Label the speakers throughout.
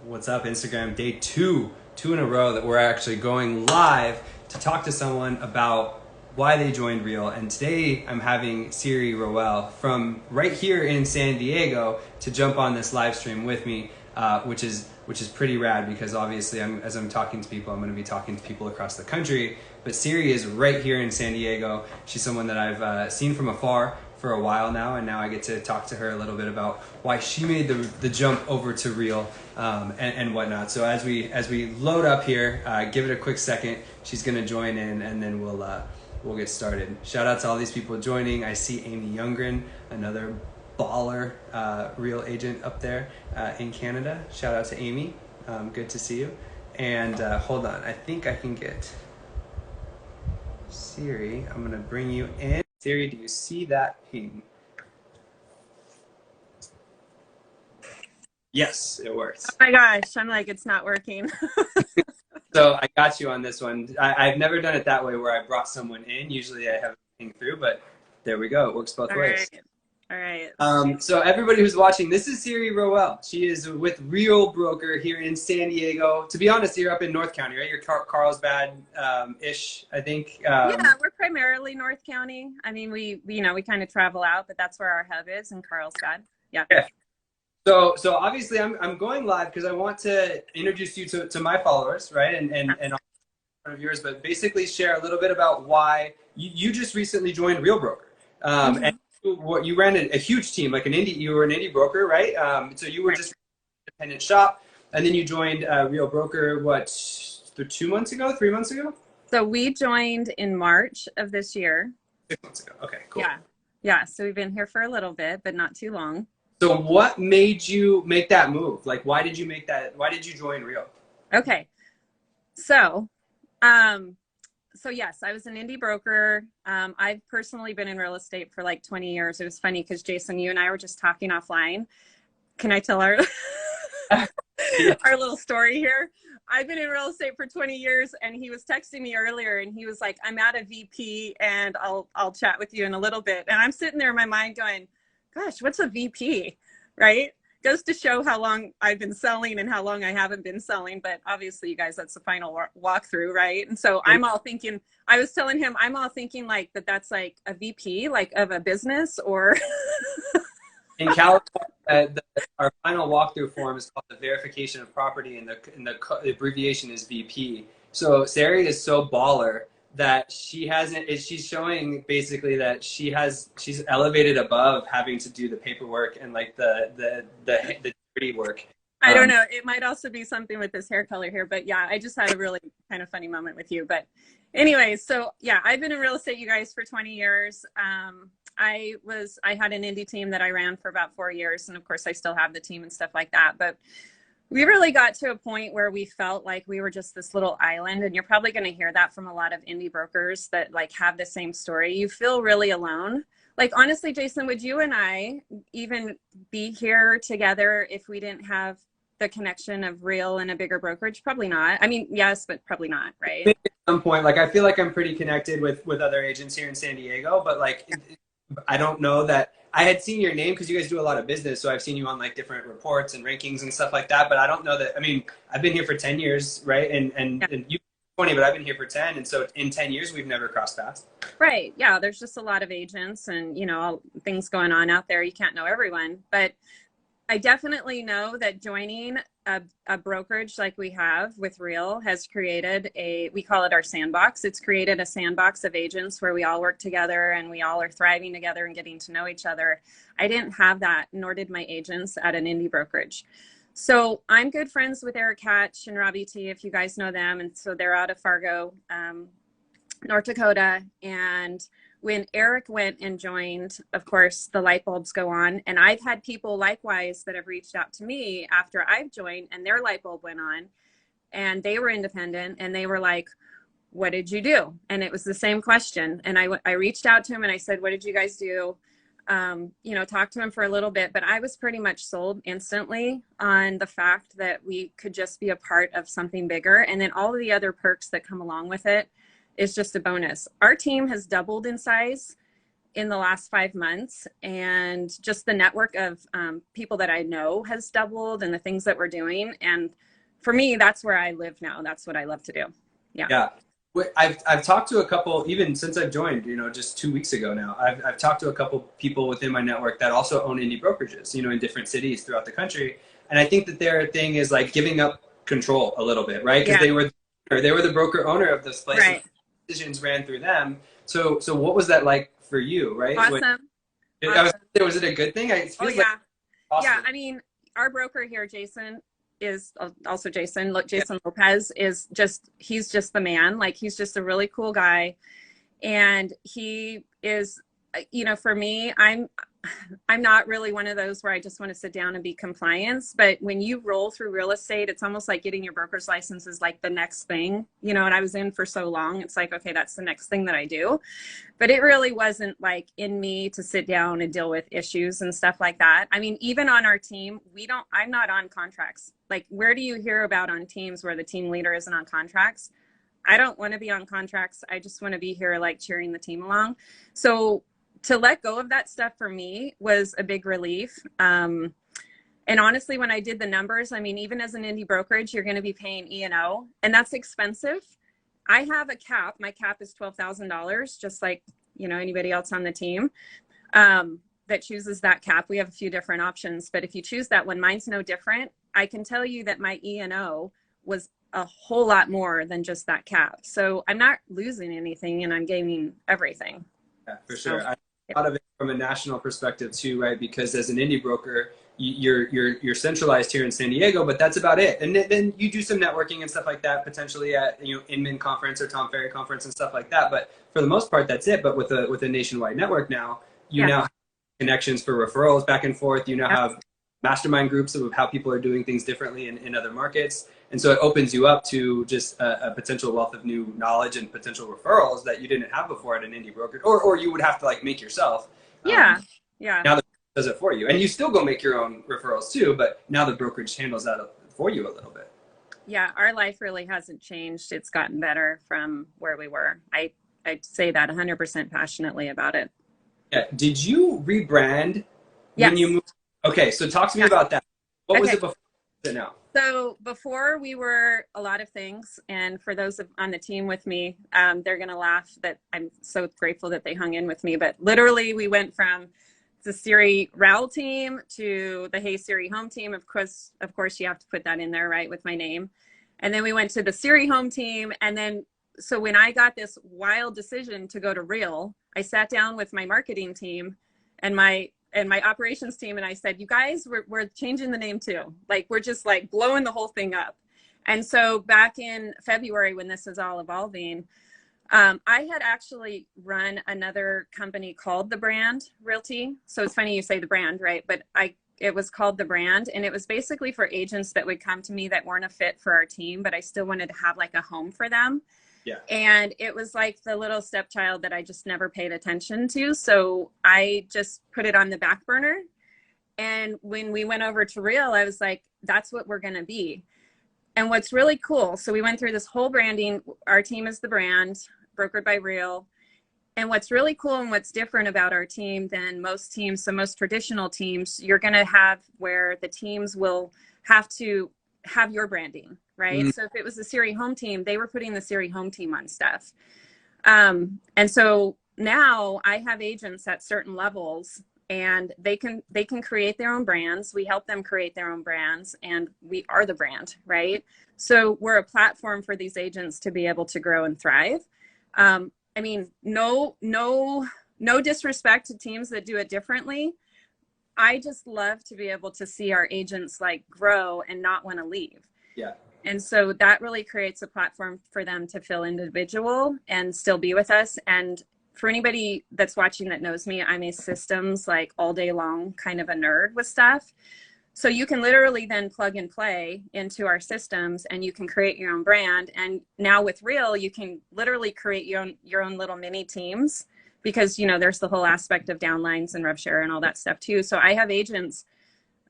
Speaker 1: What's up, Instagram? Day two in a row that we're actually going live to talk to someone about why they joined Reel. And today I'm having Serri Rowell from right here in San Diego to jump on this live stream with me, which is pretty rad because obviously as I'm talking to people, I'm going to be talking to people across the country. But Serri is right here in San Diego. She's someone that I've seen from afar for a while now, and now I get to talk to her a little bit about why she made the jump over to Reel and whatnot. So as we load up here, give it a quick second. She's gonna join in, and then we'll get started. Shout out to all these people joining. I see Amy Youngren, another baller Reel agent up there in Canada. Shout out to Amy. Good to see you. And hold on, I think I can get Serri. I'm gonna bring you in. Serri, do you see that ping? Yes, it works.
Speaker 2: Oh my gosh, I'm like, it's not working.
Speaker 1: So I got you on this one. I've never done it that way where I brought someone in. Usually I have it ping through, but there we go. It works both ways.
Speaker 2: All right.
Speaker 1: So everybody who's watching, this is Serri Rowell. She is with Reel Broker here in San Diego. To be honest, you're up in North County, right? You're Carlsbad-ish, I think.
Speaker 2: Yeah, we're primarily North County. I mean, we kind of travel out, but that's where our hub is in Carlsbad. Yeah.
Speaker 1: So obviously I'm going live because I want to introduce you to my followers, right? And of yours, but basically share a little bit about why you just recently joined Reel Broker. And you ran a huge team, like you were an indie broker, right? So you were just an independent shop, and then you joined Reel Broker, 2 months ago, 3 months ago?
Speaker 2: So we joined in March of this year.
Speaker 1: 6 months ago. Okay, cool.
Speaker 2: Yeah. So we've been here for a little bit, but not too long.
Speaker 1: So what made you make that move? Like, why did you make that? Why did you join Reel?
Speaker 2: Okay. So yes, I was an indie broker. I've personally been in real estate for like 20 years. It was funny because Jason, you and I were just talking offline. Can I tell our our little story here? I've been in real estate for 20 years, and he was texting me earlier, and he was like, "I'm at a VP, and I'll chat with you in a little bit." And I'm sitting there in my mind going, "Gosh, what's a VP?" Right? Goes to show how long I've been selling and how long I haven't been selling. But obviously, you guys, that's the final walkthrough, right? And so I'm all thinking, I was telling him, I'm all thinking like that's like a VP, like of a business or.
Speaker 1: In California, our final walkthrough form is called the verification of property, and the abbreviation is VP. So Serri is so baller that she's showing basically that she's elevated above having to do the paperwork and like the dirty work.
Speaker 2: I don't know. It might also be something with this hair color here, but yeah, I just had a really kind of funny moment with you. But anyway, so yeah, I've been in real estate, you guys, for 20 years. I had an indie team that I ran for about 4 years. And of course I still have the team and stuff like that. But we really got to a point where we felt like we were just this little island. And you're probably going to hear that from a lot of indie brokers that like have the same story. You feel really alone. Like, honestly, Jason, would you and I even be here together if we didn't have the connection of Reel and a bigger brokerage? Probably not. I mean, yes, but probably not, right?
Speaker 1: At some point, like I feel like I'm pretty connected with other agents here in San Diego, but like I don't know that I had seen your name because you guys do a lot of business. So I've seen you on like different reports and rankings and stuff like that. But I don't know that. I mean, I've been here for 10 years, right? And you 20, but I've been here for 10. And so in 10 years, we've never crossed paths.
Speaker 2: Right. Yeah. There's just a lot of agents and, things going on out there. You can't know everyone, but I definitely know that joining a brokerage like we have with Reel has created we call it our sandbox. It's created a sandbox of agents where we all work together and we all are thriving together and getting to know each other. I didn't have that, nor did my agents at an indie brokerage. So I'm good friends with Eric Hatch and Robbie T, if you guys know them. And so they're out of Fargo, North Dakota. And when Eric went and joined, of course, the light bulbs go on. And I've had people likewise that have reached out to me after I've joined and their light bulb went on and they were independent and they were like, "What did you do?" And it was the same question. And I reached out to him and I said, "What did you guys do?" Talked to him for a little bit, but I was pretty much sold instantly on the fact that we could just be a part of something bigger. And then all of the other perks that come along with it is just a bonus. Our team has doubled in size in the last 5 months, and just the network of people that I know has doubled, and the things that we're doing. And for me, that's where I live now. That's what I love to do. Yeah.
Speaker 1: Yeah. I've talked to a couple, even since I've joined, just 2 weeks ago now. I've talked to a couple people within my network that also own indie brokerages, in different cities throughout the country. And I think that their thing is like giving up control a little bit, right? Because they were the broker owner of this place.
Speaker 2: Right.
Speaker 1: Decisions ran through them. So what was that like for you, right?
Speaker 2: Awesome.
Speaker 1: Was it a good thing? It feels
Speaker 2: yeah.
Speaker 1: like awesome.
Speaker 2: Yeah. I mean, our broker here, Jason Lopez he's just the man. Like, he's just a really cool guy. And he is, for me, I'm not really one of those where I just want to sit down and be compliance, but when you roll through real estate, it's almost like getting your broker's license is like the next thing, and I was in for so long. It's like, okay, that's the next thing that I do. But it really wasn't like in me to sit down and deal with issues and stuff like that. I mean, even on our team, I'm not on contracts. Like, where do you hear about on teams where the team leader isn't on contracts? I don't want to be on contracts. I just want to be here, like, cheering the team along. So to let go of that stuff for me was a big relief. And honestly, when I did the numbers, I mean, even as an indie brokerage, you're going to be paying E&O, and that's expensive. I have a cap. My cap is $12,000, just like, anybody else on the team that chooses that cap. We have a few different options, but if you choose that one, mine's no different. I can tell you that my E&O was a whole lot more than just that cap. So I'm not losing anything, and I'm gaining everything.
Speaker 1: Yeah, for sure. I thought of it from a national perspective too, right? Because as an indie broker, you're centralized here in San Diego, but that's about it. And then you do some networking and stuff like that, potentially at Inman Conference or Tom Ferry Conference and stuff like that. But for the most part, that's it. But with a nationwide network now, you now have connections for referrals back and forth. You now have mastermind groups of how people are doing things differently in other markets. And so it opens you up to just a potential wealth of new knowledge and potential referrals that you didn't have before at an indie brokerage, or you would have to like make yourself.
Speaker 2: Yeah.
Speaker 1: Now the brokerage does it for you, and you still go make your own referrals too. But now the brokerage handles that for you a little bit.
Speaker 2: Yeah, our life really hasn't changed. It's gotten better from where we were. I'd say that 100% passionately about it.
Speaker 1: Yeah. Did you rebrand
Speaker 2: when
Speaker 1: you moved? Okay, so talk to me about that. What was it before now?
Speaker 2: So before, we were a lot of things, and for those on the team with me, they're going to laugh that I'm so grateful that they hung in with me. But literally, we went from the Serri Rowell team to the Hey Serri home team. Of course, you have to put that in there, right, with my name. And then we went to the Serri home team. And then, so when I got this wild decision to go to Reel, I sat down with my marketing team and my operations team, and I said, you guys, we're changing the name too. Like, we're just like blowing the whole thing up. And so back in February, when this is all evolving, I had actually run another company called The Brand Realty. So it's funny you say The Brand, right? But it was called The Brand, and it was basically for agents that would come to me that weren't a fit for our team, but I still wanted to have like a home for them. Yeah. And it was like the little stepchild that I just never paid attention to. So I just put it on the back burner. And when we went over to Reel, I was like, that's what we're going to be. And what's really cool, so we went through this whole branding. Our team is The Brand, brokered by Reel. And what's really cool and what's different about our team than most teams, so most traditional teams, you're going to have where the teams will have to have your branding, right? So if it was the Serri home team, they were putting the Serri home team on stuff. And so now I have agents at certain levels, and they can create their own brands. We help them create their own brands, and we are the brand, right? So we're a platform for these agents to be able to grow and thrive. I mean, no disrespect to teams that do it differently. I just love to be able to see our agents like grow and not want to leave. Yeah. And so that really creates a platform for them to feel individual and still be with us. And for anybody that's watching that knows me, I'm a systems like all day long kind of a nerd with stuff. So you can literally then plug and play into our systems, and you can create your own brand. And now with Reel, you can literally create your own little mini teams, because, there's the whole aspect of downlines and rev share and all that stuff too. So I have agents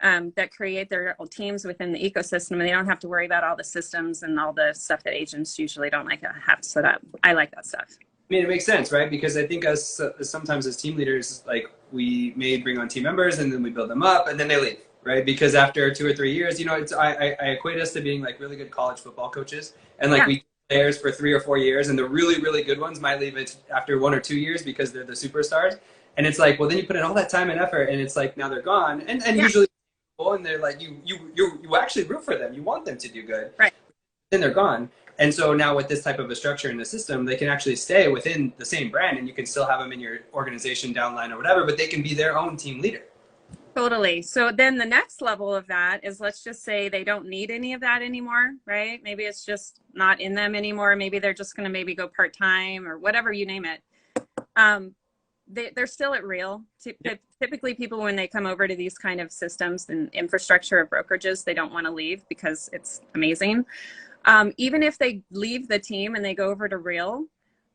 Speaker 2: that create their teams within the ecosystem, and they don't have to worry about all the systems and all the stuff that agents usually don't have to set up. I like that stuff.
Speaker 1: mean, it makes sense, right? Because I think us sometimes as team leaders, like we may bring on team members and then we build them up and then they leave, right? Because after 2 or 3 years, you know, I equate us to being like really good college football coaches, and like we players for 3 or 4 years, and the really good ones might leave it after 1 or 2 years because they're the superstars. And it's like, well, then you put in all that time and effort, and it's like now they're gone, and usually, and they're like you actually root for them, you want them to do good,
Speaker 2: right?
Speaker 1: Then they're gone. And so now with this type of a structure in the system, they can actually stay within the same brand, and you can still have them in your organization downline or whatever, but they can be their own team leader.
Speaker 2: Totally. So then the next level of that is, let's just say they don't need any of that anymore, right? Maybe it's just not in them anymore. Maybe they're just going to maybe go part-time or whatever you name it. They're still at Real. Typically people, when they come over to these kind of systems and infrastructure of brokerages, they don't want to leave because it's amazing. Even if they leave the team and they go over to Real,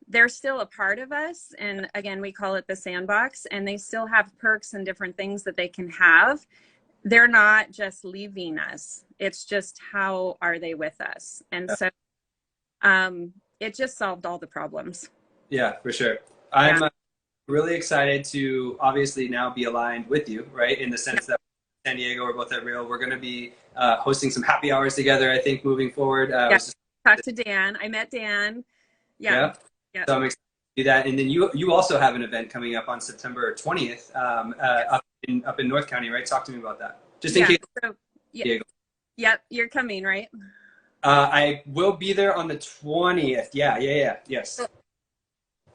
Speaker 2: they're still a part of us. And again, we call it the sandbox, and they still have perks and different things that they can have. They're not just leaving us. It's just, how are they with us? And so it just solved all the problems.
Speaker 1: Yeah, for sure. I'm really excited to obviously now be aligned with you, right? In the sense that San Diego, we're both at Real. We're going to be hosting some happy hours together, I think, moving forward.
Speaker 2: Talk to Dan. I met Dan. Yeah.
Speaker 1: So I'm excited to do that. And then you also have an event coming up on September 20th up in North County, right? Talk to me about that. Just in case.
Speaker 2: So, Yep, you're coming, right?
Speaker 1: I will be there on the 20th. Yes.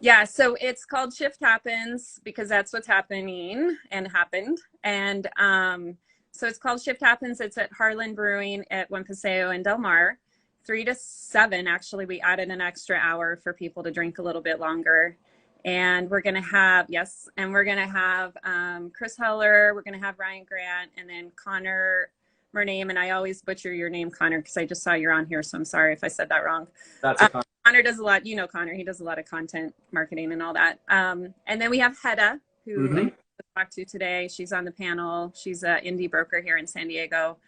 Speaker 2: Yeah, so it's called Shift Happens because that's what's happening and happened. And so it's called Shift Happens. It's at Harlan Brewing at One Paseo in Del Mar. 3 to 7, actually, we added an extra hour for people to drink a little bit longer. And we're going to have, Chris Heller, we're going to have Ryan Grant, and then Connor Murname. And I always butcher your name, Connor, because I just saw you're on here, so I'm sorry if I said that wrong.
Speaker 1: That's a
Speaker 2: Connor does a lot, Connor, he does a lot of content marketing and all that. And then we have Hedda, who I talked to today. She's on the panel. She's an indie broker here in San Diego.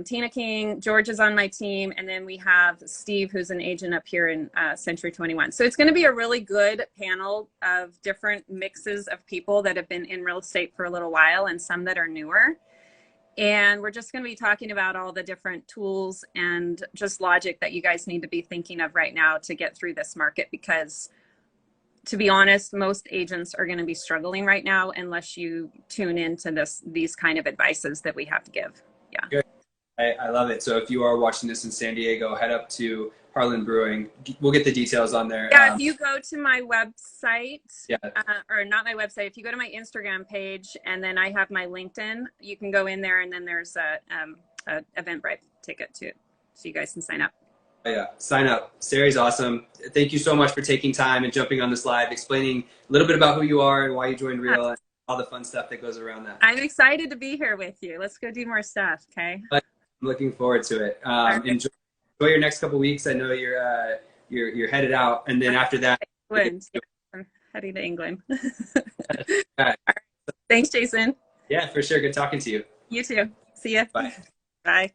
Speaker 2: Tina King, George is on my team, and then we have Steve, who's an agent up here in Century 21. So it's going to be a really good panel of different mixes of people that have been in real estate for a little while and some that are newer. And we're just going to be talking about all the different tools and just logic that you guys need to be thinking of right now to get through this market, because to be honest, most agents are going to be struggling right now unless you tune into these kind of advices that we have to give. Yeah.
Speaker 1: Good. I love it. So if you are watching this in San Diego, head up to Harlan Brewing. We'll get the details on there.
Speaker 2: Yeah, if you go to my website, or not my website, if you go to my Instagram page, and then I have my LinkedIn, you can go in there, and then there's a Eventbrite ticket too, so you guys can sign up.
Speaker 1: Yeah, sign up. Serri's awesome. Thank you so much for taking time and jumping on this live, explaining a little bit about who you are and why you joined Real and all the fun stuff that goes around that.
Speaker 2: I'm excited to be here with you. Let's go do more stuff, okay?
Speaker 1: I'm looking forward to it. Enjoy your next couple weeks. I know you're headed out, and then after that,
Speaker 2: England. Yeah, I'm heading to England.
Speaker 1: All right.
Speaker 2: Thanks, Jason.
Speaker 1: Yeah, for sure. Good talking to you.
Speaker 2: You too. See ya.
Speaker 1: Bye.
Speaker 2: Bye.